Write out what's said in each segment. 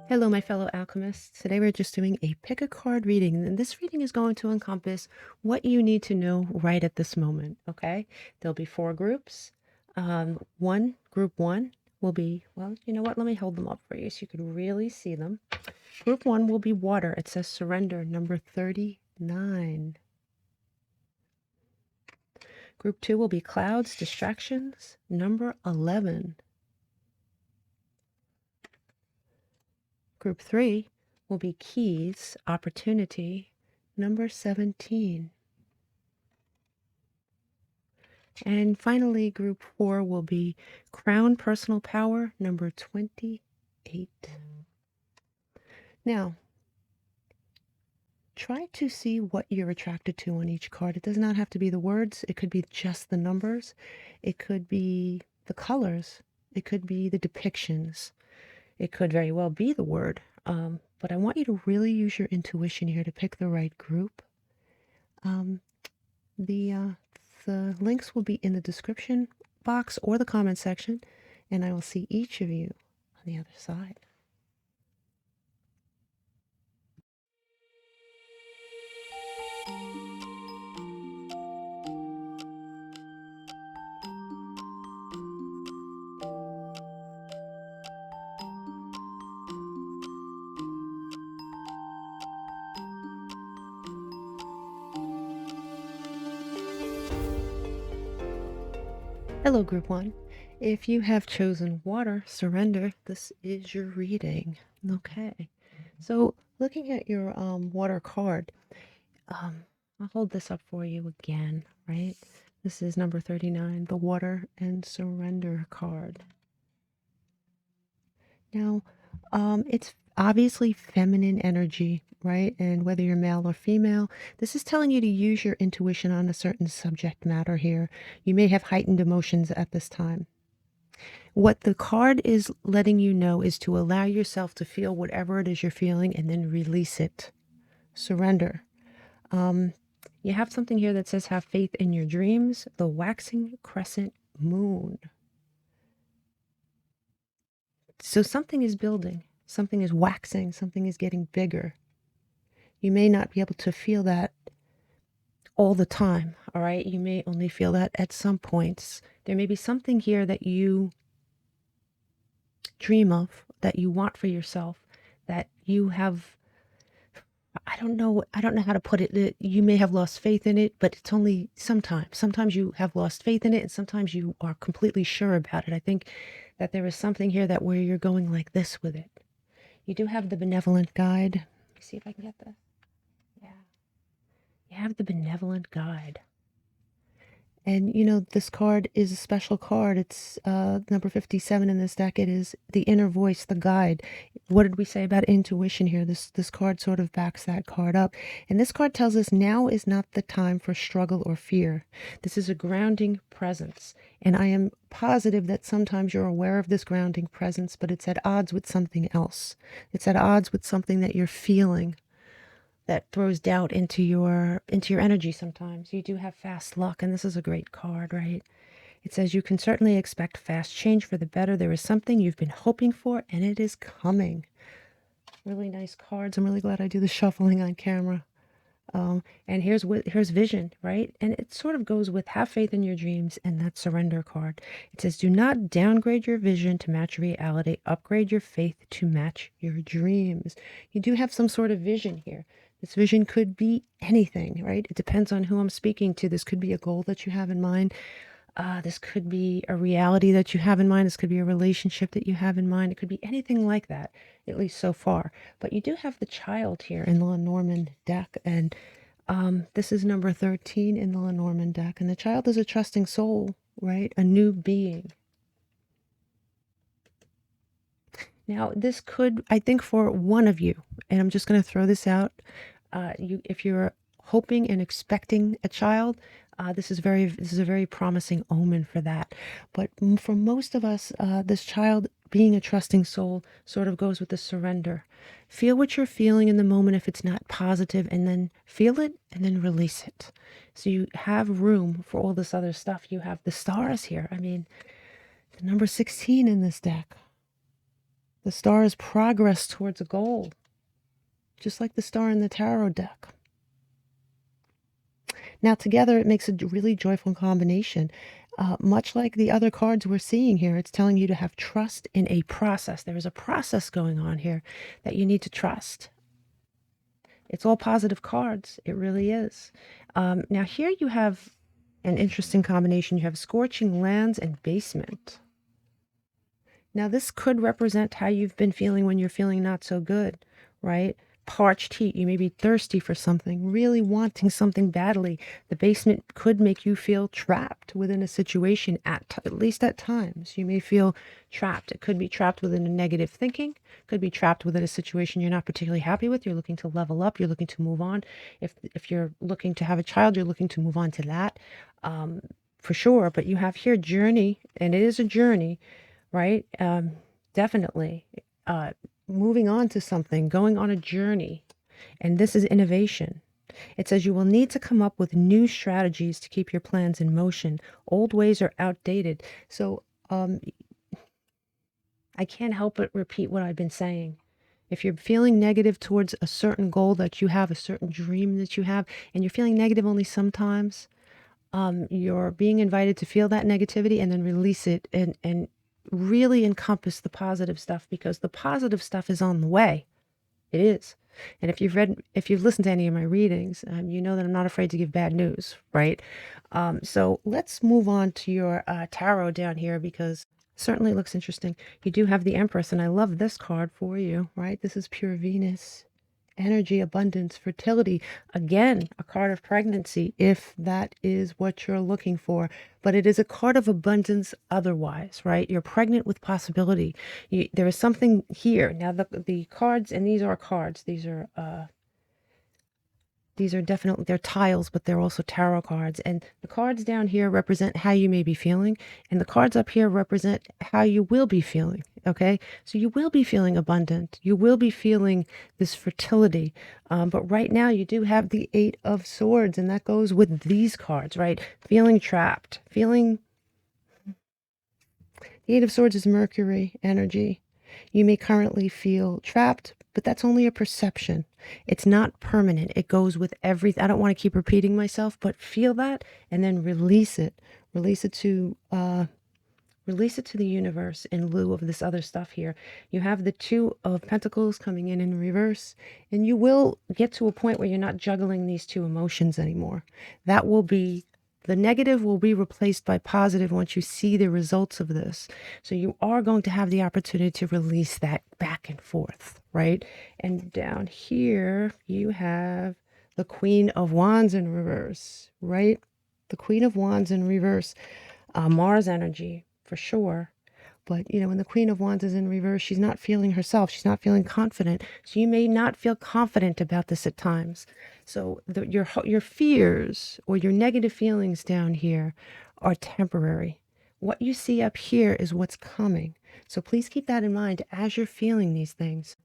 Hello, my fellow alchemists. Today we're just doing a pick a card reading, and this reading is going to encompass what you need to know right at this moment. Okay, there'll be four groups. Group one will be, well, you know what? Let me hold them up for you so you can really see them. Group one will be water. It says surrender, number 39. Group two will be clouds, distractions, number 11. Group three will be keys, opportunity, number 17. And finally, group four will be crown personal power, number 28. Now, try to see what you're attracted to on each card. It does not have to be the words. It could be just the numbers. It could be the colors. It could be the depictions. It could very well be the word. But I want you to really use your intuition here to pick the right group. Um, the links will be in the description box or the comment section, and I will see each of you on the other side. Hello, Group 1. If you have chosen water, surrender, this is your reading. Okay. So looking at your water card, I'll hold this up for you again, right? This is number 39, the water and surrender card. Now, it's obviously feminine energy, right? And whether you're male or female, this is telling you to use your intuition on a certain subject matter here. You may have heightened emotions at this time. What the card is letting you know is to allow yourself to feel whatever it is you're feeling and then release it. Surrender. You have something here that says have faith in your dreams, the waxing crescent moon. So something is building, something is waxing, something is getting bigger. You may not be able to feel that all the time, all right? You may only feel that at some points. There may be something here that you dream of, that you want for yourself, that you have, I don't know how to put it. You may have lost faith in it, but it's only sometimes. Sometimes you have lost faith in it, and sometimes you are completely sure about it. I think that there is something here that where you're going like this with it. You do have the benevolent guide. Let me see if I can get this. Yeah. You have the benevolent guide. And you know, this card is a special card. It's number 57 in this deck. It is the inner voice, the guide. What did we say about intuition here? This card sort of backs that card up. And this card tells us now is not the time for struggle or fear. This is a grounding presence. And I am positive that sometimes you're aware of this grounding presence, but it's at odds with something else. It's at odds with something that you're feeling that throws doubt into your energy sometimes. You do have fast luck, and this is a great card, right? It says you can certainly expect fast change for the better. There is something you've been hoping for, and it is coming. Really nice cards. I'm really glad I do the shuffling on camera. And here's vision, right? And it sort of goes with have faith in your dreams and that surrender card. It says do not downgrade your vision to match reality. Upgrade your faith to match your dreams. You do have some sort of vision here. This vision could be anything, right? It depends on who I'm speaking to. This could be a goal that you have in mind. This could be a reality that you have in mind. This could be a relationship that you have in mind. It could be anything like that, at least so far. But you do have the child here in the Lenormand deck. And this is number 13 in the Lenormand deck. And the child is a trusting soul, right? A new being. Now, this could, I think, for one of you, and I'm just going to throw this out, if you're hoping and expecting a child, this is a very promising omen for that. But for most of us, this child being a trusting soul sort of goes with the surrender. Feel what you're feeling in the moment if it's not positive, and then feel it and then release it. So you have room for all this other stuff. You have the stars here. I mean, the number 16 in this deck. The star is progress towards a goal, just like the star in the tarot deck. Now together it makes a really joyful combination. Much like the other cards we're seeing here, it's telling you to have trust in a process. There is a process going on here that you need to trust. It's all positive cards. It really is. Now here you have an interesting combination. You have scorching lands and basement. Now this could represent how you've been feeling when you're feeling not so good, right? Parched heat. You may be thirsty for something, really wanting something badly. The basement could make you feel trapped within a situation at least at times. You may feel trapped. It could be trapped within a negative thinking, could be trapped within a situation you're not particularly happy with. You're looking to level up, you're looking to move on. If you're looking to have a child, you're looking to move on to that. For sure, but you have here journey, and it is a journey, right? Definitely. Moving on to something, going on a journey. And this is innovation. It says you will need to come up with new strategies to keep your plans in motion. Old ways are outdated. So I can't help but repeat what I've been saying. If you're feeling negative towards a certain goal that you have, a certain dream that you have, and you're feeling negative only sometimes, you're being invited to feel that negativity and then release it and really encompass the positive stuff, because the positive stuff is on the way. It is. And if you've listened to any of my readings, you know that I'm not afraid to give bad news, right? So let's move on to your tarot down here, because certainly looks interesting. You do have the Empress, and I love this card for you, right? This is pure Venus. Energy, abundance, fertility. Again, a card of pregnancy, if that is what you're looking for. But it is a card of abundance otherwise, right? You're pregnant with possibility. There is something here. Now, the cards, and these are cards. These are definitely, they're tiles, but they're also tarot cards. And the cards down here represent how you may be feeling. And the cards up here represent how you will be feeling. Okay. So you will be feeling abundant. You will be feeling this fertility. But right now you do have the Eight of Swords, and that goes with these cards, right? Feeling trapped, the Eight of Swords is Mercury energy. You may currently feel trapped, but that's only a perception. It's not permanent. It goes with everything. I don't want to keep repeating myself, but feel that and then release it. Release it to the universe in lieu of this other stuff here. You have the Two of Pentacles coming in reverse, and you will get to a point where you're not juggling these two emotions anymore. The negative will be replaced by positive once you see the results of this. So you are going to have the opportunity to release that back and forth, right? And down here, you have the Queen of Wands in reverse, right? The Queen of Wands in reverse. Mars energy, for sure. But, you know, when the Queen of Wands is in reverse, she's not feeling herself. She's not feeling confident. So you may not feel confident about this at times. So your fears or your negative feelings down here are temporary. What you see up here is what's coming. So please keep that in mind as you're feeling these things.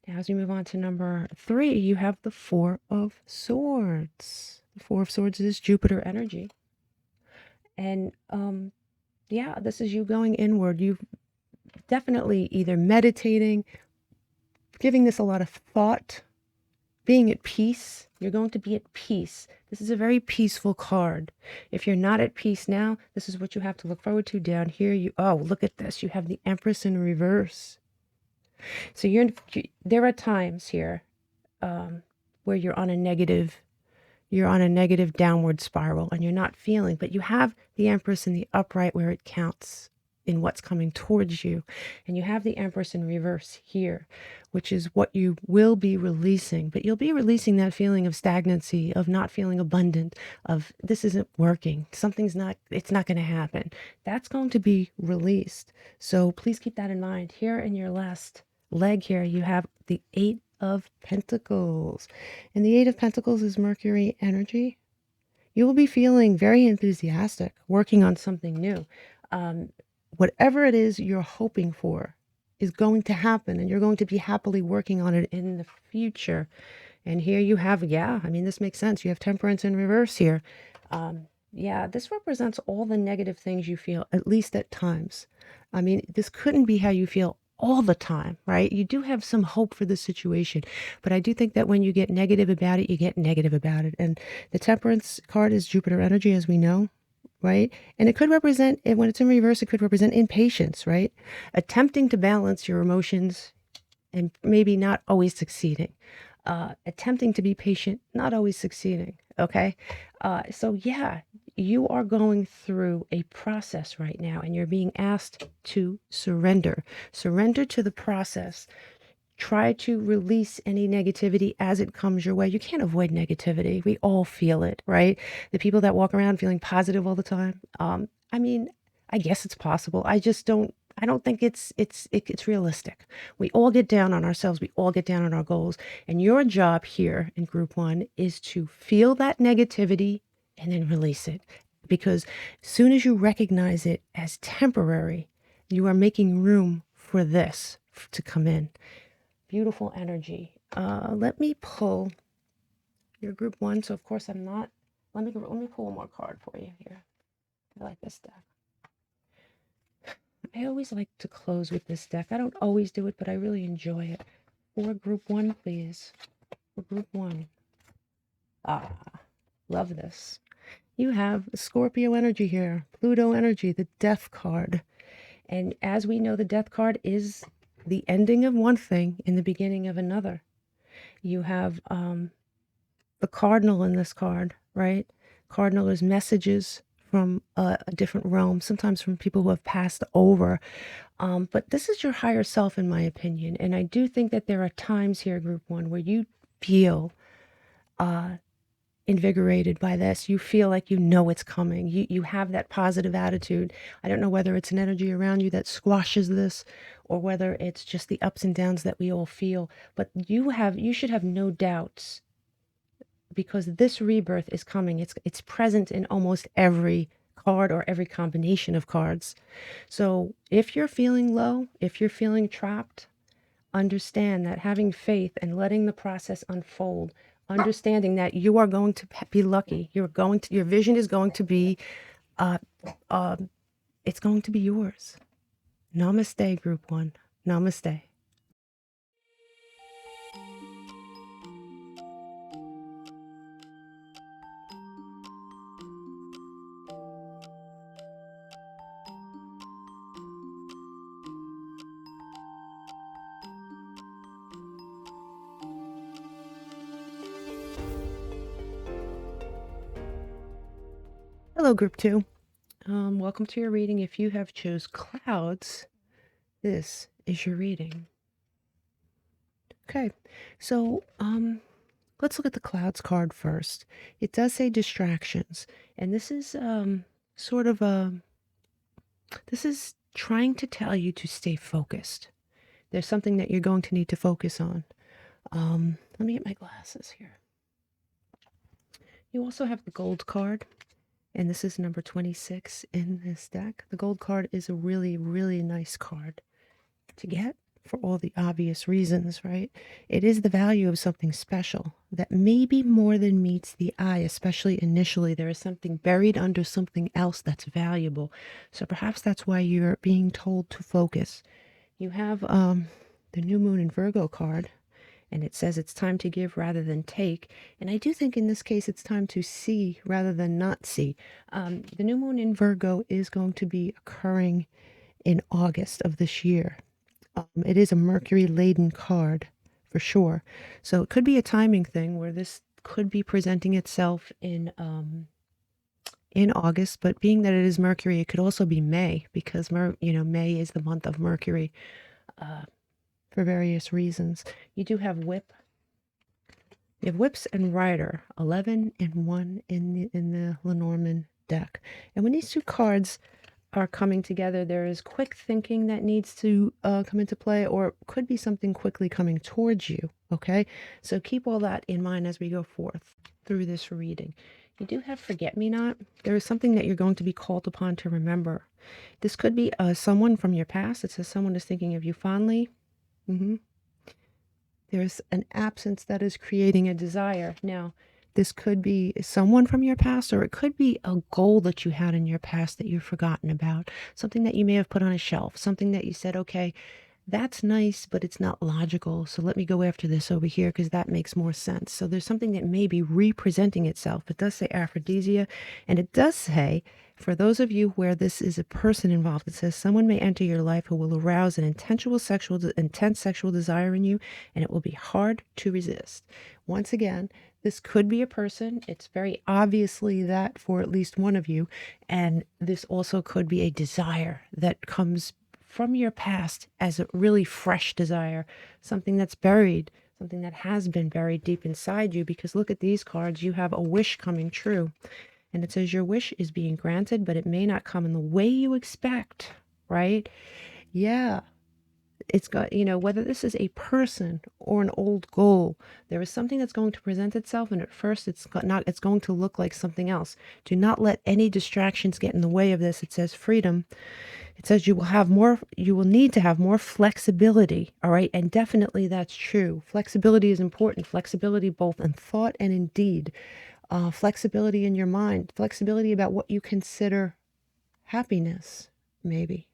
Now, as we move on to number 3, you have the Four of Swords. The Four of Swords is Jupiter energy. And yeah, this is you going inward. You definitely either meditating, giving this a lot of thought, being at peace. You're going to be at peace. This is a very peaceful card. If you're not at peace now, this is what you have to look forward to down here. Oh, look at this. You have the Empress in reverse. So there are times here where you're on a negative downward spiral and you're not feeling, but you have the Empress in the upright where it counts in what's coming towards you. And you have the Empress in reverse here, which is what you will be releasing. But you'll be releasing that feeling of stagnancy, of not feeling abundant, of this isn't working. It's not going to happen. That's going to be released. So please keep that in mind. Here in your last leg here, you have the Eight of Pentacles. And the Eight of Pentacles is Mercury energy. You will be feeling very enthusiastic, working on something new. Whatever it is you're hoping for is going to happen, and you're going to be happily working on it in the future. And here you have, this makes sense. You have Temperance in reverse here. This represents all the negative things you feel, at least at times. This couldn't be how you feel all the time, right? You do have some hope for the situation, but I do think that when you get negative about it, you get negative about it. And the Temperance card is Jupiter energy, as we know, right? And it could represent, when it's in reverse, it could represent impatience, right? Attempting to balance your emotions and maybe not always succeeding. Attempting to be patient, not always succeeding, okay? So yeah, you are going through a process right now and you're being asked to surrender. Surrender to the process. Try to release any negativity as it comes your way. You can't avoid negativity. We all feel it, right? The people that walk around feeling positive all the time. I mean, I guess it's possible. I don't think it's realistic. We all get down on ourselves. We all get down on our goals. And your job here in group 1 is to feel that negativity and then release it. Because as soon as you recognize it as temporary, you are making room for this to come in. Beautiful energy. Let me pull your group 1. So of course I'm not. Let me pull one more card for you here. I like this deck. I always like to close with this deck. I don't always do it, but I really enjoy it. For group 1, please. For group 1. Love this. You have Scorpio energy here, Pluto energy, the Death card. And as we know, the Death card is the ending of one thing in the beginning of another. You have the cardinal in this card, right? Cardinal is messages from a different realm, sometimes from people who have passed over. But this is your higher self, in my opinion. And I do think that there are times here, group 1, where you feel invigorated by this. You feel like you know it's coming. You have that positive attitude. I don't know whether it's an energy around you that squashes this or whether it's just the ups and downs that we all feel. But you should have no doubts, because this rebirth is coming. It's present in almost every card or every combination of cards. So if you're feeling low, if you're feeling trapped, understand that having faith and letting the process unfold, understanding that you are going to be lucky. Your vision is going to be, it's going to be yours. Namaste, group 1. Namaste. Hello, group 2. Welcome to your reading. If you have chose clouds, this is your reading. Okay, so let's look at the clouds card first. It does say distractions, and this is this is trying to tell you to stay focused. There's something that you're going to need to focus on. Let me get my glasses here. You also have the gold card, and this is number 26 in this deck. The gold card is a really, really nice card to get for all the obvious reasons, right? It is the value of something special that maybe more than meets the eye, especially initially. There is something buried under something else that's valuable. So perhaps that's why you're being told to focus. You have the new moon in Virgo card, and it says it's time to give rather than take. And I do think in this case, it's time to see rather than not see. The new moon in Virgo is going to be occurring in August of this year. It is a Mercury-laden card for sure. So it could be a timing thing where this could be presenting itself in August, but being that it is Mercury, it could also be May, because May is the month of Mercury. For various reasons. You do have whip. You have whips and rider, 11 and 1 in the Lenormand deck. And when these two cards are coming together, there is quick thinking that needs to come into play, or it could be something quickly coming towards you, okay? So keep all that in mind as we go forth through this reading. You do have forget-me-not. There is something that you're going to be called upon to remember. This could be someone from your past. It says someone is thinking of you fondly. There's an absence that is creating a desire. Now, this could be someone from your past, or it could be a goal that you had in your past that you've forgotten about, something that you may have put on a shelf, something that you said, okay, That's nice, but it's not logical. So let me go after this over here because that makes more sense. So there's something that may be representing itself. It does say aphrodisia, and it does say, for those of you where this is a person involved, it says someone may enter your life who will arouse an intense sexual desire in you, and it will be hard to resist. Once again, this could be a person. It's very obviously that for at least one of you. And this also could be a desire that comes from your past as a really fresh desire, something that's buried, something that has been buried deep inside you. Because look at these cards, you have a wish coming true. And it says your wish is being granted, but it may not come in the way you expect, right? Yeah. It's got, whether this is a person or an old goal, there is something that's going to present itself. And at first it's going to look like something else. Do not let any distractions get in the way of this. It says freedom. It says you will need to have more flexibility. All right. And definitely that's true. Flexibility is important. Flexibility both in thought and in deed. Flexibility in your mind. Flexibility about what you consider happiness, maybe.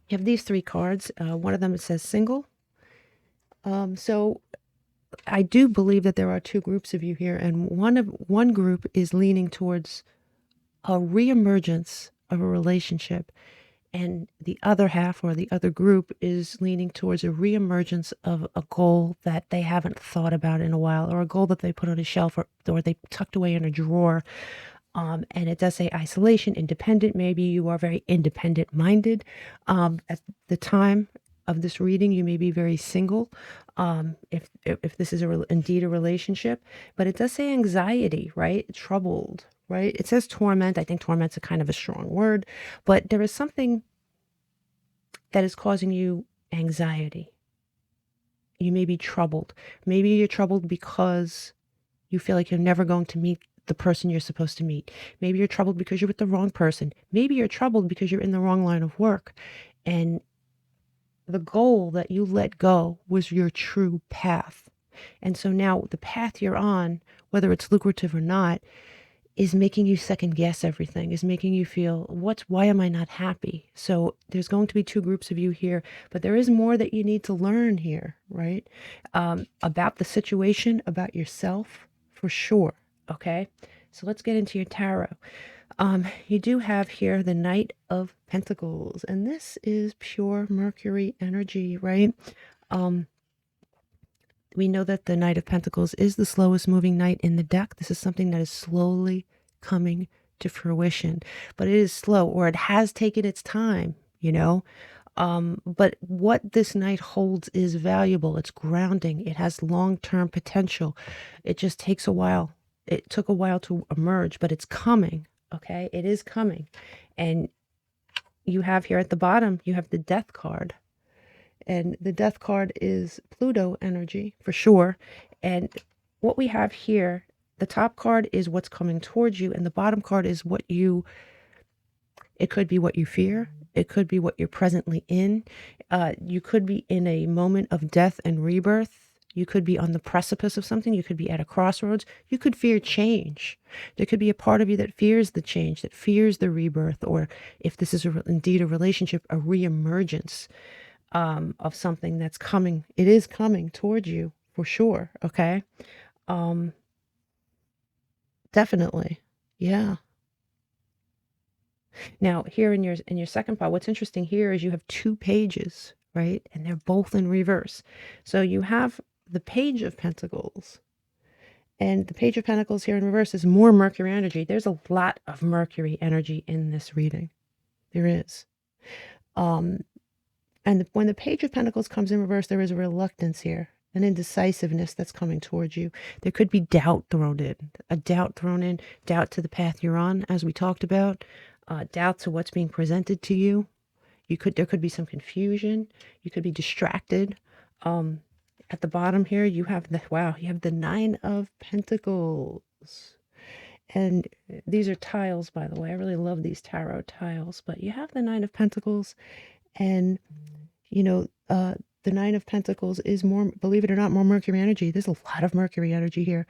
You have these three cards. One of them, it says single. So I do believe that there are two groups of you here. And one group is leaning towards a reemergence of a relationship, and the other half or the other group is leaning towards a reemergence of a goal that they haven't thought about in a while, or a goal that they put on a shelf, or they tucked away in a drawer. And it does say isolation, independent. Maybe you are very independent minded. At the time of this reading, you may be very single. If this is indeed a relationship, but it does say anxiety, right? Troubled, right? It says torment. I think torment's a kind of a strong word, but there is something that is causing you anxiety. You may be troubled. Maybe you're troubled because you feel like you're never going to meet the person you're supposed to meet. Maybe you're troubled because you're with the wrong person. Maybe you're troubled because you're in the wrong line of work. And the goal that you let go was your true path. And so now the path you're on, whether it's lucrative or not, is making you second guess everything, is making you feel, why am I not happy? So there's going to be two groups of you here, but there is more that you need to learn here, right? About the situation, about yourself, for sure. Okay, so let's get into your tarot. You do have here the Knight of Pentacles, and this is pure Mercury energy, right? We know that the Knight of Pentacles is the slowest moving knight in the deck. This is something that is slowly coming to fruition, but it is slow, or it has taken its time, but what this knight holds is valuable. It's grounding. It has long-term potential. It just takes a while. It took a while to emerge, but it's coming. Okay, it is coming. And you have here at the bottom, you have the Death card. And the Death card is Pluto energy for sure. And what we have here, the top card is what's coming towards you, and the bottom card is it could be what you fear. It could be what you're presently in. You could be in a moment of death and rebirth. You could be on the precipice of something. You could be at a crossroads. You could fear change. There could be a part of you that fears the change, that fears the rebirth, or if this is indeed a relationship, a reemergence of something that's coming. It is coming towards you for sure. Okay. Definitely. Yeah. Now here in your second pile, what's interesting here is you have two pages, right? And they're both in reverse. So you have the Page of Pentacles, and the Page of Pentacles here in reverse is more Mercury energy. There's a lot of Mercury energy in this reading. There is. And when the Page of Pentacles comes in reverse, there is a reluctance here, an indecisiveness that's coming towards you. There could be doubt thrown in, doubt to the path you're on, as we talked about, doubt to what's being presented to you. There could be some confusion. You could be distracted. At the bottom here, you have the Nine of Pentacles. And these are tiles, by the way. I really love these tarot tiles, but you have the Nine of Pentacles, and the Nine of Pentacles is more, believe it or not, more Mercury energy. There's a lot of Mercury energy here.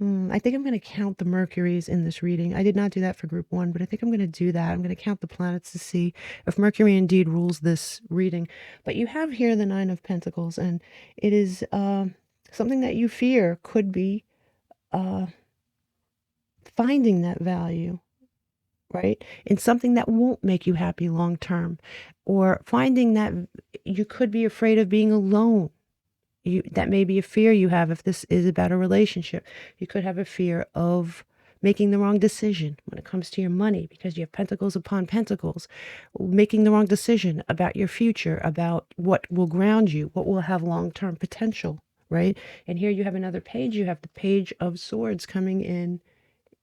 I think I'm going to count the Mercuries in this reading. I did not do that for group 1, but I think I'm going to do that. I'm going to count the planets to see if Mercury indeed rules this reading. But you have here the Nine of Pentacles, and it is something that you fear could be finding that value, right? In something that won't make you happy long term, or finding that you could be afraid of being alone. That may be a fear you have if this is about a relationship. You could have a fear of making the wrong decision when it comes to your money, because you have pentacles upon pentacles, making the wrong decision about your future, about what will ground you, what will have long-term potential, right? And here you have another page. You have the Page of Swords coming in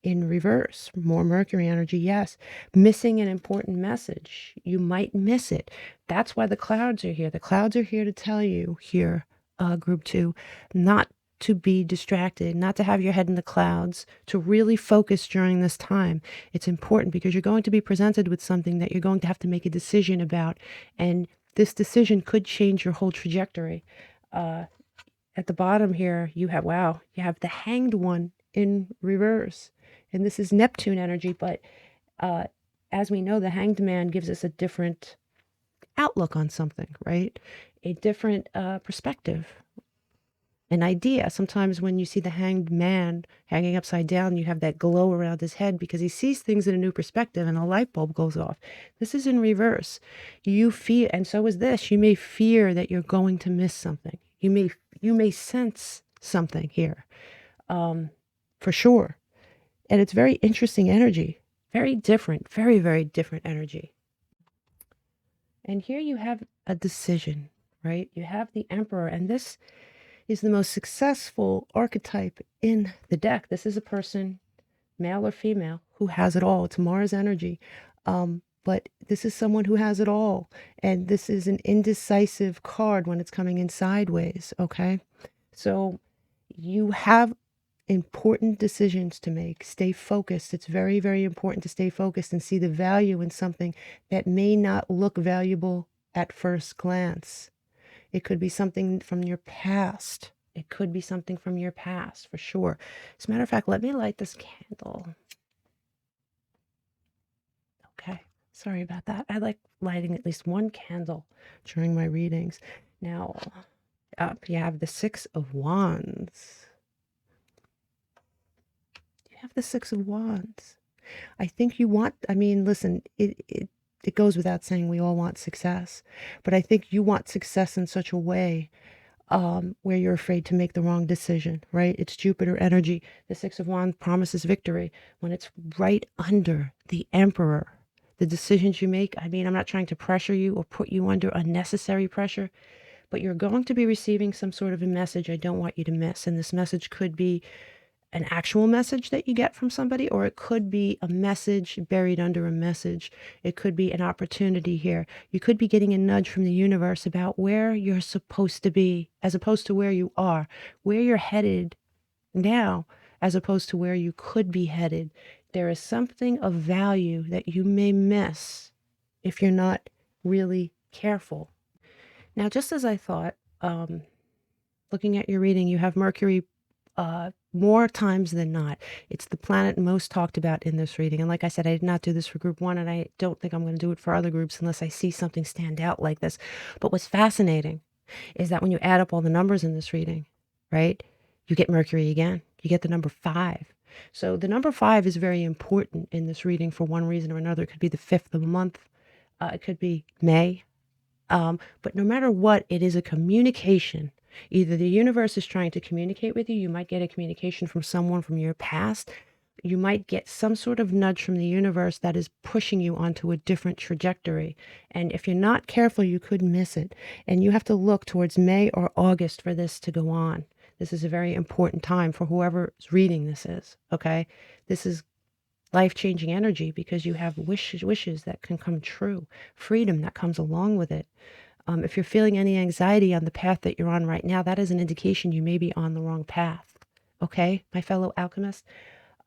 reverse. More Mercury energy, yes. Missing an important message. You might miss it. That's why the clouds are here. The clouds are here to tell you here, group 2, not to be distracted, not to have your head in the clouds, to really focus during this time. It's important because you're going to be presented with something that you're going to have to make a decision about, and this decision could change your whole trajectory. At the bottom here, you have, wow, you have the Hanged One in reverse. And this is Neptune energy, but as we know, the Hanged Man gives us a different outlook on something, right? A different perspective, an idea. Sometimes when you see the Hanged Man hanging upside down, you have that glow around his head because he sees things in a new perspective and a light bulb goes off. This is in reverse. You fear, and so is this, you may fear that you're going to miss something. You may sense something here, for sure. And it's very interesting energy, very different, very, very different energy. And here you have a decision, right? You have the Emperor, and this is the most successful archetype in the deck. This is a person, male or female, who has it all. It's Mars energy. But this is someone who has it all. And this is an indecisive card when it's coming in sideways, okay? So you have important decisions to make. Stay focused. It's very, very important to stay focused and see the value in something that may not look valuable at first glance. It could be something from your past. It could be something from your past, for sure. As a matter of fact, let me light this candle. Okay, sorry about that. I like lighting at least one candle during my readings. Now, up you have the Six of Wands. You have the Six of Wands. I think you want, I mean, listen, it goes without saying we all want success, but I think you want success in such a way where you're afraid to make the wrong decision, right? It's Jupiter energy. The Six of Wands promises victory when it's right under the Emperor. The decisions you make, I mean, I'm not trying to pressure you or put you under unnecessary pressure, but you're going to be receiving some sort of a message I don't want you to miss. And this message could be an actual message that you get from somebody, or it could be a message buried under a message. It could be an opportunity here. You could be getting a nudge from the universe about where you're supposed to be, as opposed to where you are, where you're headed now, as opposed to where you could be headed. There is something of value that you may miss if you're not really careful. Now, just as I thought, looking at your reading, you have Mercury more times than not. It's the planet most talked about in this reading. And like I said, I did not do this for group 1, and I don't think I'm going to do it for other groups unless I see something stand out like this. But what's fascinating is that when you add up all the numbers in this reading, right, you get Mercury again. You get the number 5. So the number 5 is very important in this reading for one reason or another. It could be the 5th of a month. It could be May. But no matter what, it is a communication. Either the universe is trying to communicate with you. You might get a communication from someone from your past. You might get some sort of nudge from the universe that is pushing you onto a different trajectory. And if you're not careful, you could miss it. And you have to look towards May or August for this to go on. This is a very important time for whoever's reading this is, okay? This is life-changing energy because you have wishes that can come true, freedom that comes along with it. If you're feeling any anxiety on the path that you're on right now, that is an indication you may be on the wrong path. Okay, my fellow alchemists,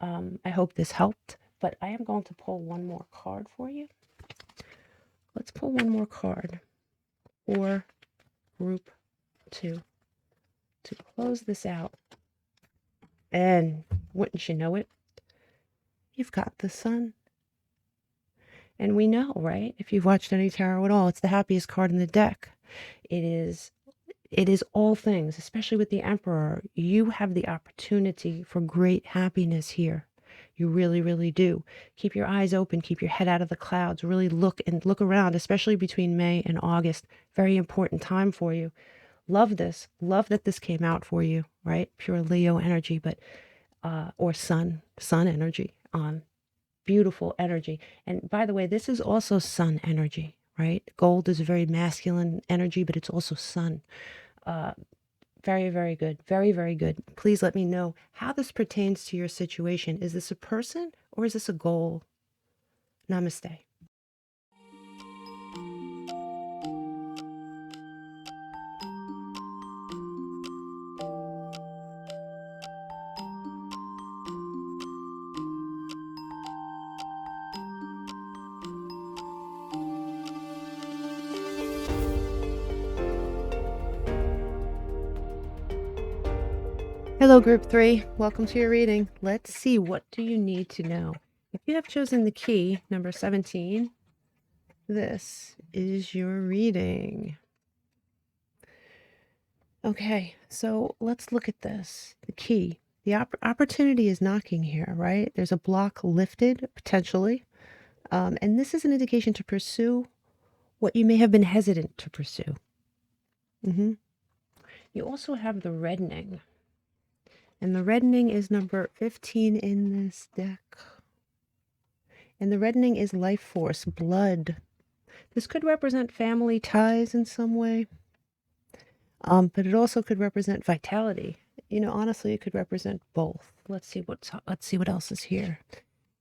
I hope this helped, but I am going to pull one more card for you. Let's pull one more card for group 2 to close this out And wouldn't you know it, you've got the sun. And we know, right? If you've watched any tarot at all, it's the happiest card in the deck. It is all things, especially with the Emperor. You have the opportunity for great happiness here. You really, really do. Keep your eyes open, keep your head out of the clouds, really look around, especially between May and August. Very important time for you. Love this. Love that this came out for you, right? Pure Leo energy, but or sun energy. Beautiful energy. And by the way, this is also sun energy, right? Gold is a very masculine energy, but it's also sun. Very, very good. Very, very good. Please let me know how this pertains to your situation. Is this a person or is this a goal? Namaste. Hello, Group 3. Welcome to your reading. Let's see, what do you need to know? If you have chosen the key, number 17, this is your reading. Okay, so let's look at this. The key. The opportunity is knocking here, right? There's a block lifted, potentially. And this is an indication to pursue what you may have been hesitant to pursue. You also have the reddening. And the reddening is number 15 in this deck. And the reddening is life force, blood. This could represent family ties in some way. But it also could represent vitality. You know, honestly, it could represent both. Let's see what else is here.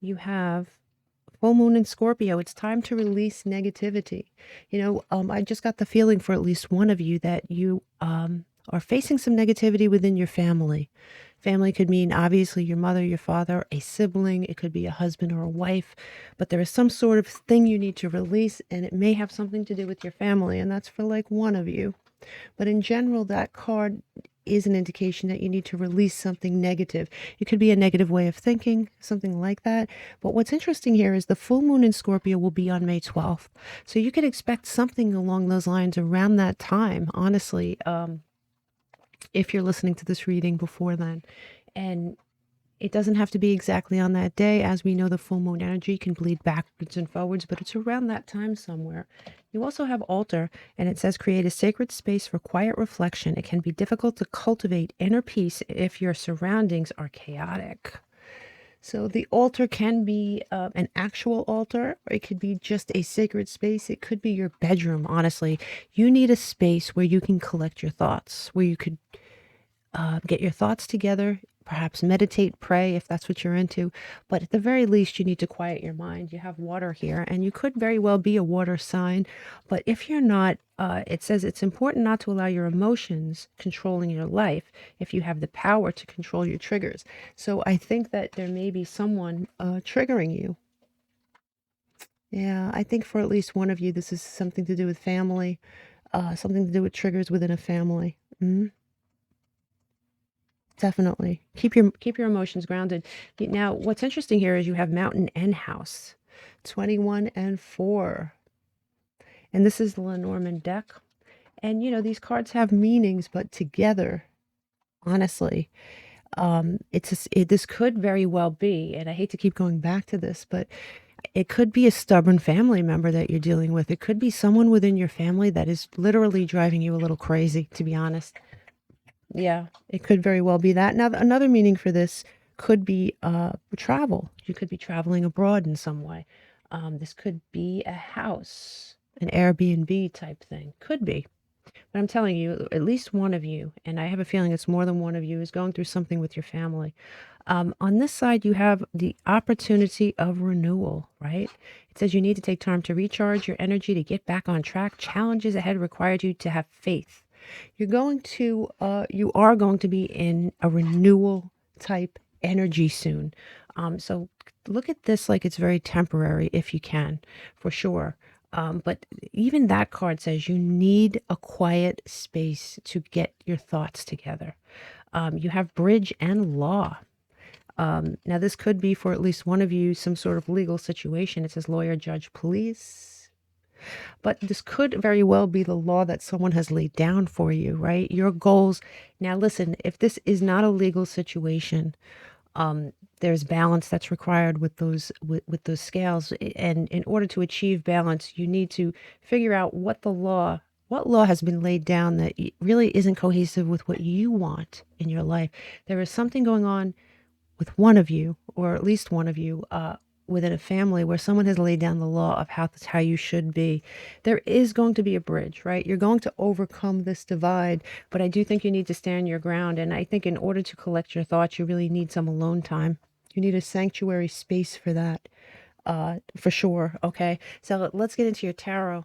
You have full moon in Scorpio. It's time to release negativity. You know, I just got the feeling for at least one of you that you are facing some negativity within your family. Family could mean obviously your mother, your father, a sibling. It could be a husband or a wife, but there is some sort of thing you need to release, and it may have something to do with your family, and that's for like one of you. But in general, that card is an indication that you need to release something negative. It could be a negative way of thinking, something like that. But what's interesting here is the full moon in Scorpio will be on May 12th. So you can expect something along those lines around that time, honestly, if you're listening to this reading before then. And it doesn't have to be exactly on that day. As we know, the full moon energy can bleed backwards and forwards, but it's around that time somewhere. You also have altar, and it says create a sacred space for quiet reflection. It can be difficult to cultivate inner peace if your surroundings are chaotic. So the altar can be an actual altar, or it could be just a sacred space. It could be your bedroom, honestly. You need a space where you can collect your thoughts, where you could get your thoughts together, perhaps meditate, pray, if that's what you're into. But at the very least, you need to quiet your mind. You have water here, and you could very well be a water sign. But if you're not, it says it's important not to allow your emotions controlling your life if you have the power to control your triggers. So I think that there may be someone triggering you. Yeah, I think for at least one of you, this is something to do with family, something to do with triggers within a family. Definitely. Keep your emotions grounded. Now, what's interesting here is you have mountain and house, 21 and 4. And this is the Lenormand deck. And, you know, these cards have meanings, but together, honestly, this could very well be, and I hate to keep going back to this, but it could be a stubborn family member that you're dealing with. It could be someone within your family that is literally driving you a little crazy, to be honest. Yeah, it could very well be that. Now, another meaning for this could be travel. You could be traveling abroad in some way. This could be a house, an Airbnb type thing. Could be. But I'm telling you, at least one of you, and I have a feeling it's more than one of you, is going through something with your family. On this side, you have the opportunity of renewal, right? It says you need to take time to recharge your energy to get back on track. Challenges ahead require you to have faith. You are going to be in a renewal type energy soon. So look at this like it's very temporary if you can, for sure. But even that card says you need a quiet space to get your thoughts together. You have bridge and law. Now, this could be for at least one of you some sort of legal situation. It says lawyer, judge, police. But this could very well be the law that someone has laid down for you, right? Your goals. Now, listen, if this is not a legal situation, there's balance that's required with those scales. And in order to achieve balance, you need to figure out what law has been laid down that really isn't cohesive with what you want in your life. There is something going on with one of you, or at least one of you, within a family where someone has laid down the law of how you should be. There is going to be a bridge, right? You're going to overcome this divide, but I do think you need to stand your ground. And I think in order to collect your thoughts, you really need some alone time. You need a sanctuary space for that, for sure. Okay, so let's get into your tarot.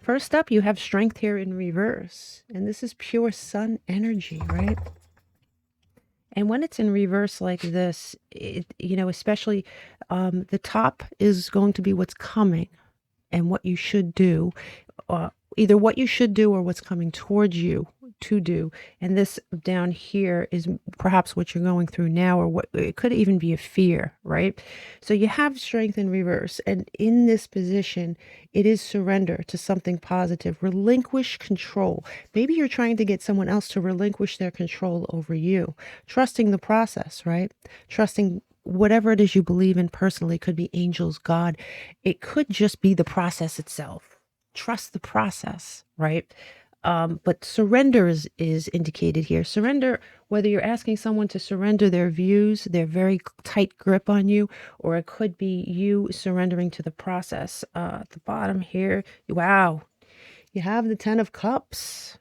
First up, you have strength here in reverse, and this is pure sun energy, right? And when it's in reverse like this, especially the top is going to be what's coming and what you should do, either what you should do or what's coming towards you to do. And this down here is perhaps what you're going through now, or what it could even be a fear, right? So you have strength in reverse. And in this position, it is surrender to something positive, relinquish control. Maybe you're trying to get someone else to relinquish their control over you, trusting the process, right? Trusting whatever it is you believe in personally. It could be angels, God. It could just be the process itself. Trust the process, right? But surrender is indicated here. Surrender, whether you're asking someone to surrender their views, their very tight grip on you, or it could be you surrendering to the process. At the bottom here, wow, you have the Ten of Cups.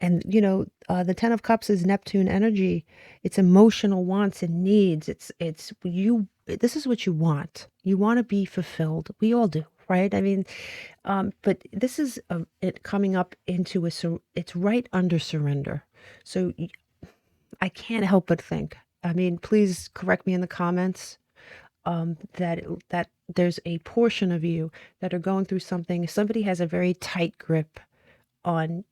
And, the Ten of Cups is Neptune energy. It's emotional wants and needs. It's you. This is what you want. You want to be fulfilled. We all do, right? I mean, but this is it coming up into it's right under surrender. So I can't help but think. I mean, please correct me in the comments. That there's a portion of you that are going through something. Somebody has a very tight grip on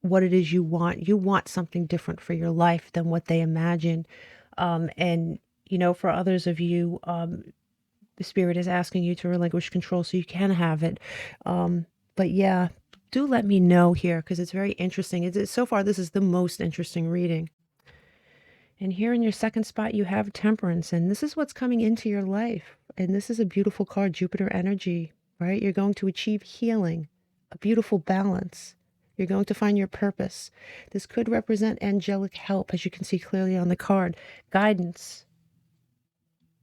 what it is you want. You want something different for your life than what they imagine. And, for others of you, the spirit is asking you to relinquish control so you can have it. But yeah, do let me know here because it's very interesting. So far, this is the most interesting reading. And here in your second spot, you have Temperance, and this is what's coming into your life. And this is a beautiful card, Jupiter energy, right? You're going to achieve healing, a beautiful balance. You're going to find your purpose. This could represent angelic help, as you can see clearly on the card, guidance,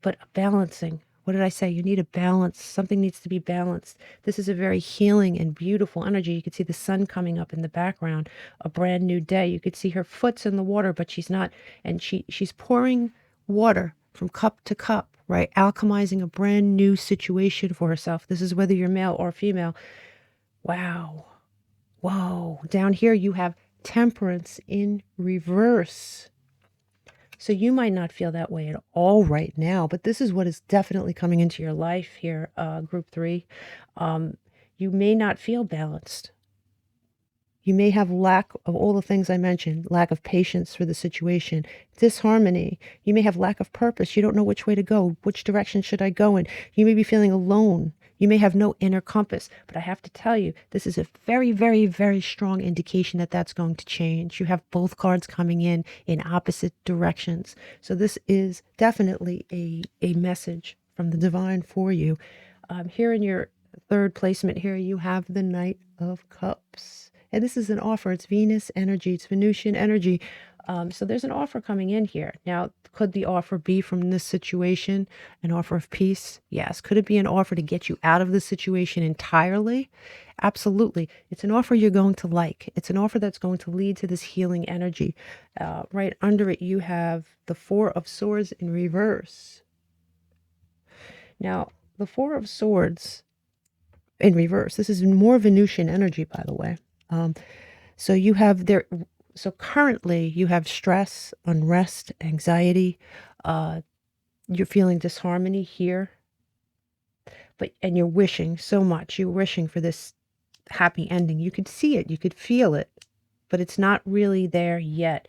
but balancing. What did I say? You need a balance. Something needs to be balanced. This is a very healing and beautiful energy. You could see the sun coming up in the background, a brand new day. You could see her foot's in the water, but she's not. And she's pouring water from cup to cup, right? Alchemizing a brand new situation for herself. This is whether you're male or female. Wow. Whoa. Down here, you have Temperance in reverse. So you might not feel that way at all right now, but this is what is definitely coming into your life here, Group 3. You may not feel balanced. You may have lack of all the things I mentioned, lack of patience for the situation, disharmony. You may have lack of purpose. You don't know which way to go. Which direction should I go in? You may be feeling alone. You may have no inner compass, but I have to tell you, this is a very, very, very strong indication that that's going to change. You have both cards coming in opposite directions. So this is definitely a message from the divine for you. Here in your third placement here, you have the Knight of Cups. And this is an offer. It's Venus energy. It's Venusian energy. So there's an offer coming in here. Now, could the offer be from this situation an offer of peace? Yes. Could it be an offer to get you out of the situation entirely? Absolutely. It's an offer you're going to like. It's an offer that's going to lead to this healing energy. Right under it, you have the Four of Swords in reverse. Now, the Four of Swords in reverse. This is more Venusian energy, by the way. So you have there. So currently you have stress, unrest, anxiety. You're feeling disharmony here. And you're wishing so much. You're wishing for this happy ending. You could see it. You could feel it. but it's not really there yet.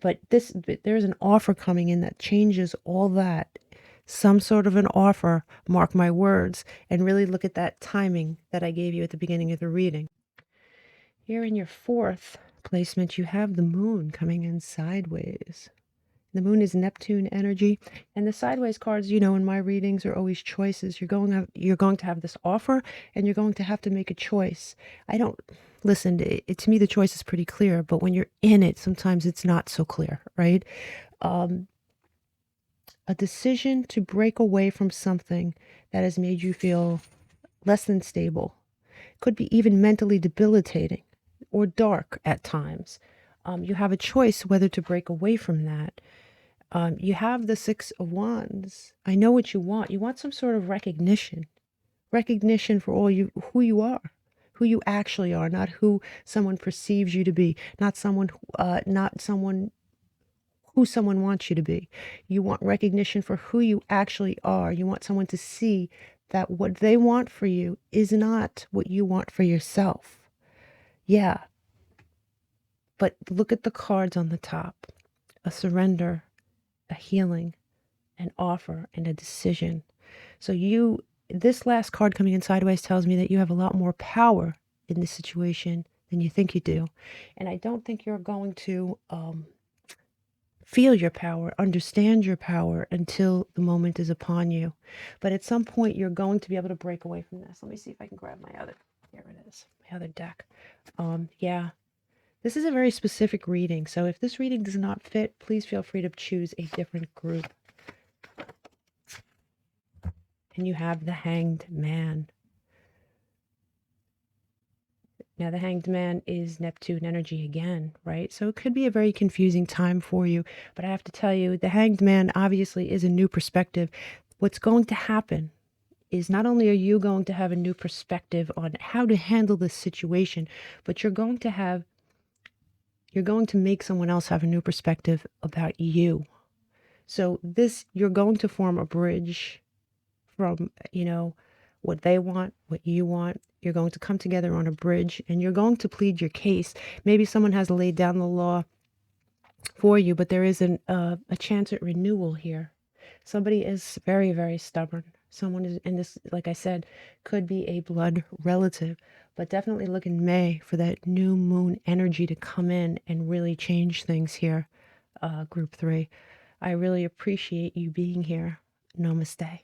But there's an offer coming in that changes all that. Some sort of an offer, mark my words, and really look at that timing that I gave you at the beginning of the reading. Here in your fourth placement, you have the moon coming in sideways. The moon is Neptune energy, and the sideways cards, in my readings are always choices. You're going to have this offer, and you're going to have to make a choice. I don't listen. To me, the choice is pretty clear, but when you're in it, sometimes it's not so clear, right? A decision to break away from something that has made you feel less than stable. Could be even mentally debilitating or dark at times. You have a choice whether to break away from that. You have the Six of Wands. I know what you want. You want some sort of recognition for who you are, who you actually are, not who someone perceives you to be, not someone who someone wants you to be. You want recognition for who you actually are. You want someone to see that what they want for you is not what you want for yourself. Yeah. But look at the cards on the top. A surrender, a healing, an offer, and a decision. So this last card coming in sideways tells me that you have a lot more power in this situation than you think you do. And I don't think you're going to feel your power, understand your power until the moment is upon you. But at some point, you're going to be able to break away from this. Let me see if I can grab my other, here it is, my other deck. Yeah, this is a very specific reading. So if this reading does not fit, please feel free to choose a different group. And you have the Hanged Man. Now, the Hanged Man is Neptune energy again, right? So it could be a very confusing time for you. But I have to tell you, the Hanged Man obviously is a new perspective. What's going to happen is not only are you going to have a new perspective on how to handle this situation, but you're going to make someone else have a new perspective about you. So you're going to form a bridge from, what they want, what you want. You're going to come together on a bridge, and you're going to plead your case. Maybe someone has laid down the law for you, but there is a chance at renewal here. Somebody is very, very stubborn. Someone is, and this, like I said, could be a blood relative, but definitely look in May for that new moon energy to come in and really change things here, Group 3. I really appreciate you being here. Namaste.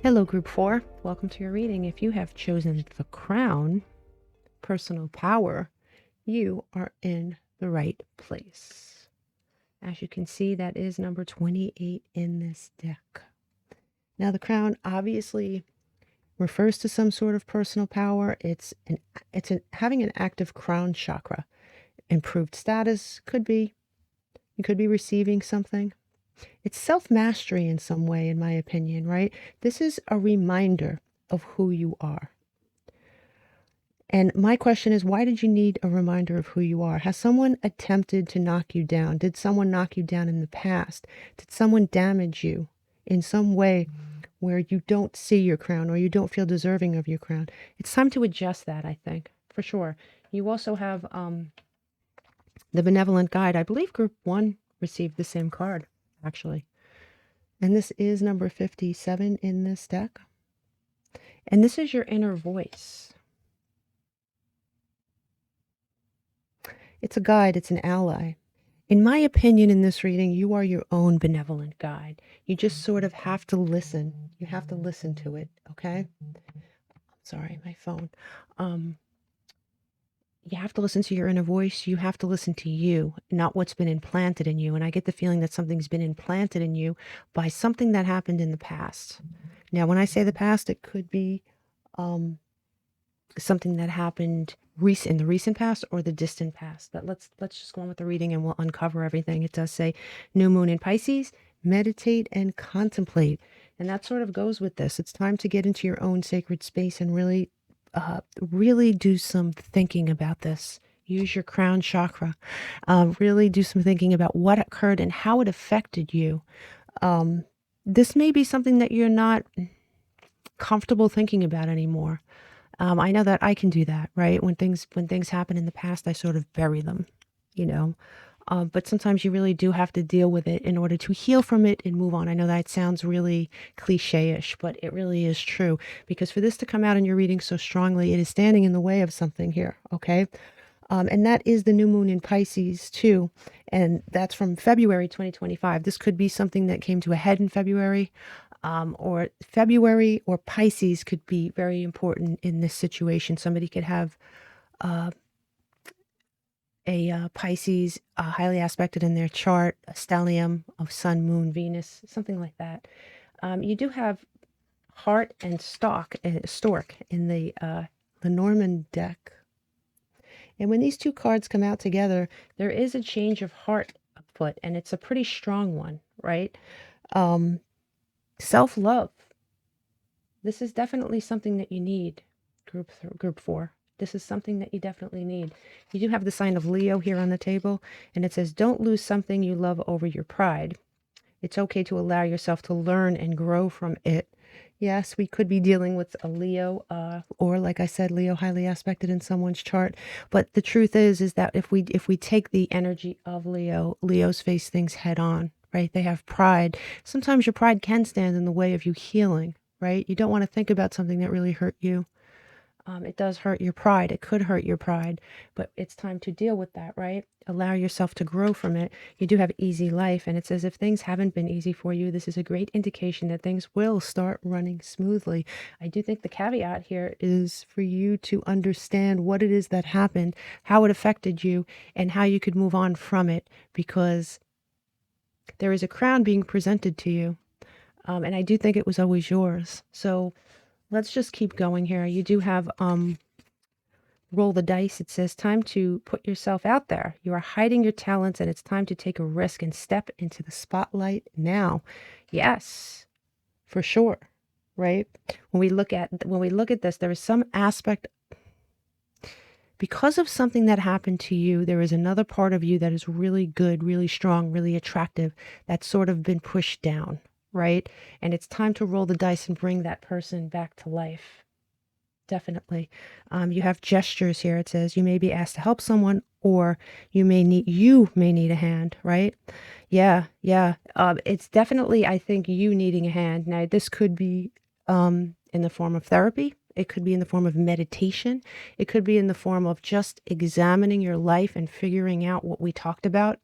Hello, Group 4. Welcome to your reading. If you have chosen the crown, personal power, you are in the right place. As you can see, that is number 28 in this deck. Now, the crown obviously refers to some sort of personal power. It's having an active crown chakra. Improved status you could be receiving something. It's self-mastery in some way, in my opinion, right? This is a reminder of who you are. And my question is, why did you need a reminder of who you are? Has someone attempted to knock you down? Did someone knock you down in the past? Did someone damage you in some way where you don't see your crown or you don't feel deserving of your crown? It's time to adjust that, I think, for sure. You also have the Benevolent Guide. I believe Group 1 received the same card, actually. And this is number 57 in this deck. And this is your inner voice. It's a guide. It's an ally. In my opinion, in this reading, you are your own benevolent guide. You just sort of have to listen. You have to listen to it, okay? Sorry, my phone. You have to listen to your inner voice. You have to listen to you, not what's been implanted in you. And I get the feeling that something's been implanted in you by something that happened in the past. Now, when I say the past, it could be something that happened in the recent past or the distant past. But let's just go on with the reading and we'll uncover everything. It does say new moon in Pisces, meditate and contemplate. And that sort of goes with this. It's time to get into your own sacred space and really do some thinking about this. Use your crown chakra. Really do some thinking about what occurred and how it affected you. This may be something that you're not comfortable thinking about anymore. I know that I can do that, right? When things happen in the past, I sort of bury them, you know. But sometimes you really do have to deal with it in order to heal from it and move on. I know that sounds really cliche-ish, but it really is true, because for this to come out in your reading so strongly, it is standing in the way of something here, okay? And that is the new moon in Pisces too. And that's from February 2025. This could be something that came to a head in February, or February or Pisces could be very important in this situation. Somebody could have a Pisces highly aspected in their chart, a stellium of Sun, Moon, Venus, something like that. You do have Heart and Stork in the Norman deck. And when these two cards come out together, there is a change of heart afoot, and it's a pretty strong one, right? Self-love. This is definitely something that you need, group 4. This is something that you definitely need. You do have the sign of Leo here on the table, and it says, don't lose something you love over your pride. It's okay to allow yourself to learn and grow from it. Yes, we could be dealing with a Leo, or like I said, Leo highly aspected in someone's chart. But the truth is that if we take the energy of Leo, Leos face things head on, right? They have pride. Sometimes your pride can stand in the way of you healing, right? You don't want to think about something that really hurt you. It does hurt your pride. It could hurt your pride, but it's time to deal with that, right? Allow yourself to grow from it. You do have easy life, and it says if things haven't been easy for you, this is a great indication that things will start running smoothly. I do think the caveat here is for you to understand what it is that happened, how it affected you, and how you could move on from it, because there is a crown being presented to you, and I do think it was always yours. So let's just keep going here. You do have roll the dice. It says time to put yourself out there. You are hiding your talents, and it's time to take a risk and step into the spotlight now. Yes, for sure, right? When we look at this, there is some aspect, because of something that happened to you, there is another part of you that is really good, really strong, really attractive, that's sort of been pushed down, right? And it's time to roll the dice and bring that person back to life. Definitely. You have gestures here. It says you may be asked to help someone, or you may need a hand, right? Yeah. It's definitely, I think, you needing a hand. Now, this could be in the form of therapy. It could be in the form of meditation. It could be in the form of just examining your life and figuring out what we talked about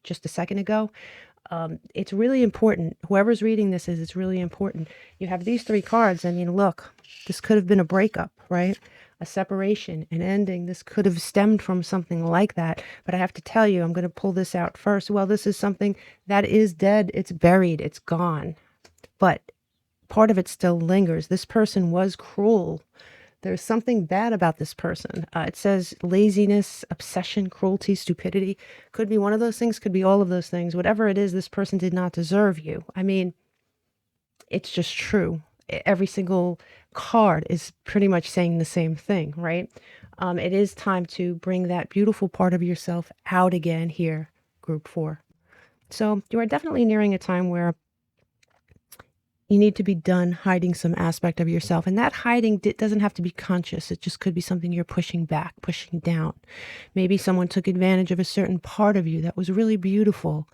just a second ago. It's really important. Whoever's reading this it's really important. You have these 3 cards. I mean, look, this could have been a breakup, right? A separation, an ending. This could have stemmed from something like that. But I have to tell you, I'm going to pull this out first. Well, this is something that is dead. It's buried. It's gone. But part of it still lingers. This person was cruel. There's something bad about this person. It says laziness, obsession, cruelty, stupidity. Could be one of those things, could be all of those things. Whatever it is, this person did not deserve you. I mean, it's just true. Every single card is pretty much saying the same thing, right? It is time to bring that beautiful part of yourself out again here, group 4. So you are definitely nearing a time where you need to be done hiding some aspect of yourself. And that hiding doesn't have to be conscious. It just could be something you're pushing back, pushing down. Maybe someone took advantage of a certain part of you that was really beautiful.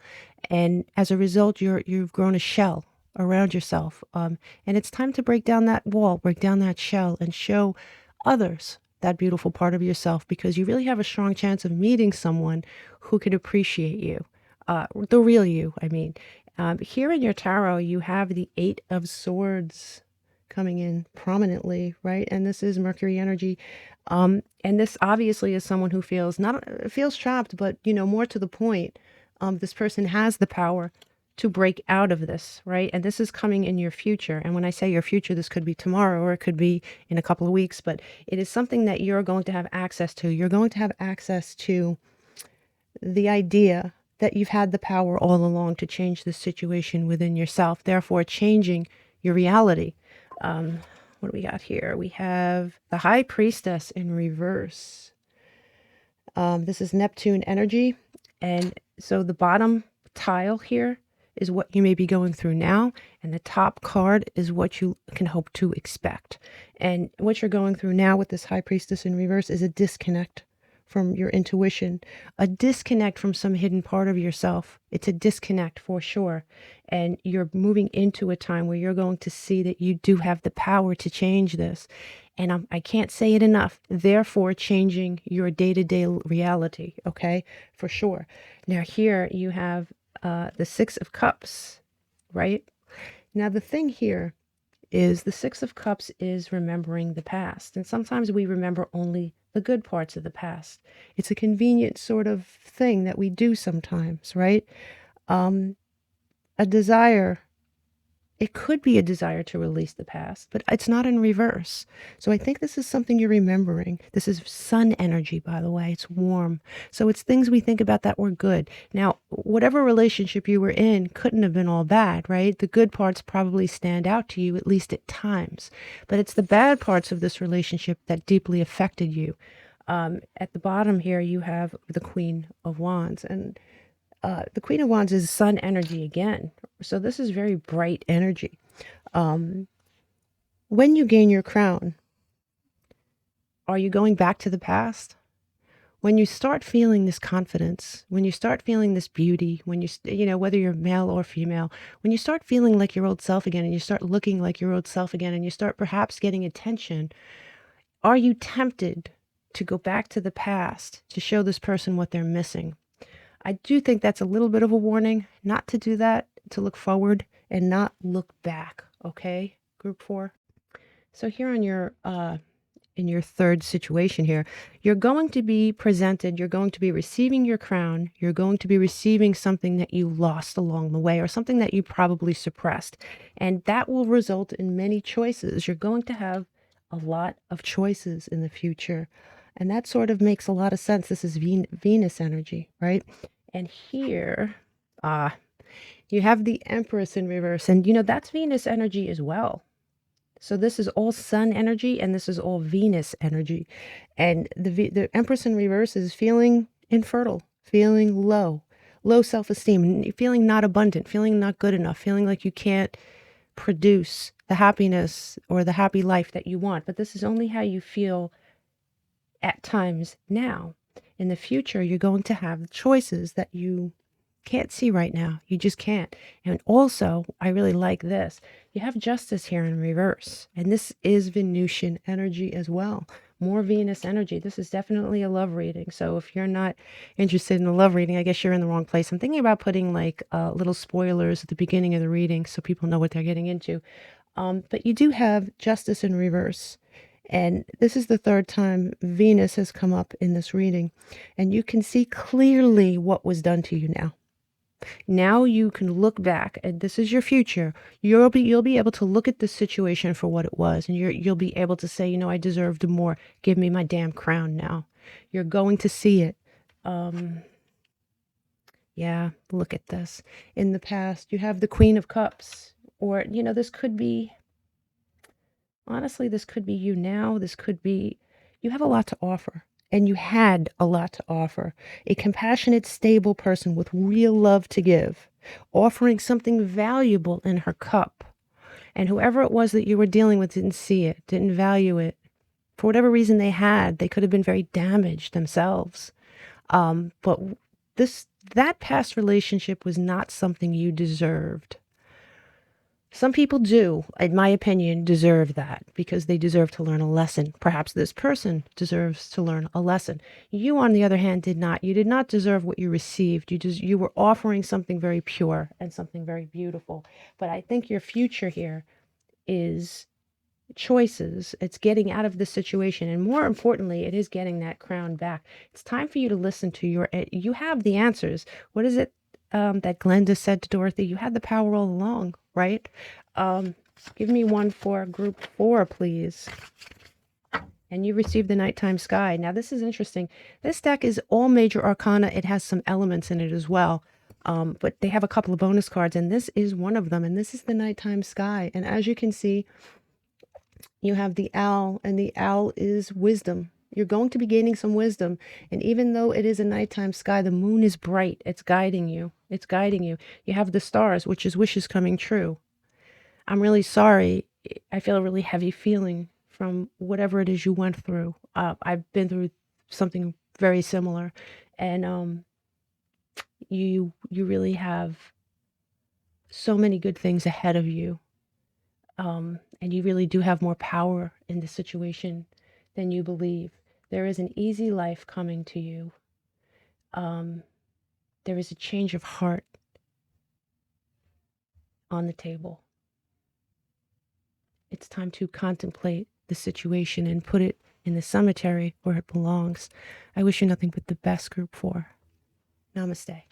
And as a result, you've grown a shell around yourself. And it's time to break down that wall, break down that shell, and show others that beautiful part of yourself, because you really have a strong chance of meeting someone who could appreciate you. The real you, I mean. Here in your tarot, you have the 8 of Swords coming in prominently, right? And this is Mercury energy. And this obviously is someone who feels trapped, but, more to the point, this person has the power to break out of this, right? And this is coming in your future. And when I say your future, this could be tomorrow, or it could be in a couple of weeks, but it is something that you're going to have access to. You're going to have access to the idea that you've had the power all along to change the situation within yourself, therefore changing your reality. What do we got here? We have the High Priestess in reverse. This is Neptune energy. And so the bottom tile here is what you may be going through now. And the top card is what you can hope to expect. And what you're going through now with this High Priestess in reverse is a disconnect from your intuition, a disconnect from some hidden part of yourself. It's a disconnect for sure. And you're moving into a time where you're going to see that you do have the power to change this. And I can't say it enough, therefore changing your day-to-day reality, okay, for sure. Now here you have the Six of Cups, right? Now the thing here is the Six of Cups is remembering the past. And sometimes we remember only the good parts of the past. It's a convenient sort of thing that we do sometimes, right? A desire, it could be a desire to release the past, but it's not in reverse. So I think this is something you're remembering. This is sun energy, by the way. It's warm. So it's things we think about that were good. Now, whatever relationship you were in couldn't have been all bad, right? The good parts probably stand out to you, at least at times. But it's the bad parts of this relationship that deeply affected you. At the bottom here, you have the Queen of Wands. And the Queen of Wands is sun energy again. So this is very bright energy. When you gain your crown, are you going back to the past? When you start feeling this confidence, when you start feeling this beauty, when you know, whether you're male or female, when you start feeling like your old self again, and you start looking like your old self again, and you start perhaps getting attention, are you tempted to go back to the past to show this person what they're missing? I do think that's a little bit of a warning not to do that, to look forward and not look back. Okay, group 4. So here on your in your third situation here, you're going to be presented, you're going to be receiving your crown, you're going to be receiving something that you lost along the way or something that you probably suppressed. And that will result in many choices. You're going to have a lot of choices in the future. And that sort of makes a lot of sense. This is Venus energy, right? And here, you have the Empress in reverse. And, you know, that's Venus energy as well. So this is all sun energy and this is all Venus energy. And the Empress in reverse is feeling infertile, feeling low self-esteem, feeling not abundant, feeling not good enough, feeling like you can't produce the happiness or the happy life that you want. But this is only how you feel at times now. In the future, you're going to have choices that you can't see right now. You just can't. And also, I really like this. You have Justice here in reverse. And this is Venusian energy as well. More Venus energy. This is definitely a love reading. So if you're not interested in a love reading, I guess you're in the wrong place. I'm thinking about putting like little spoilers at the beginning of the reading so people know what they're getting into. But you do have Justice in reverse. And this is the third time Venus has come up in this reading. And you can see clearly what was done to you now. Now you can look back, and this is your future. You'll be able to look at this situation for what it was, and you'll be able to say, you know, I deserved more. Give me my damn crown now. You're going to see it. Yeah, look at this. In the past, you have the Queen of Cups, or, you know, this could be, honestly, this could be you now. This could be, you have a lot to offer. And you had a lot to offer. A compassionate, stable person with real love to give, offering something valuable in her cup. And whoever it was that you were dealing with didn't see it, didn't value it. For whatever reason they could have been very damaged themselves. But that past relationship was not something you deserved. Some people do, in my opinion, deserve that because they deserve to learn a lesson. Perhaps this person deserves to learn a lesson. You, on the other hand, did not. You did not deserve what you received. You were offering something very pure and something very beautiful. But I think your future here is choices. It's getting out of this situation. And more importantly, it is getting that crown back. It's time for you to listen to you have the answers. What is it that Glenda said to Dorothy? You had the power all along, right? Give me one for group 4, please. And you received the nighttime sky. Now, this is interesting. This deck is all major arcana. It has some elements in it as well. But they have a couple of bonus cards, and this is one of them. And this is the nighttime sky. And as you can see, you have the owl, and the owl is wisdom. You're going to be gaining some wisdom. And even though it is a nighttime sky, the moon is bright. It's guiding you. It's guiding you. You have the stars, which is wishes coming true. I'm really sorry. I feel a really heavy feeling from whatever it is you went through. I've been through something very similar. And you really have so many good things ahead of you. And you really do have more power in the situation than you believe. There is an easy life coming to you. There is a change of heart on the table. It's time to contemplate the situation and put it in the cemetery where it belongs. I wish you nothing but the best, Group 4. Namaste.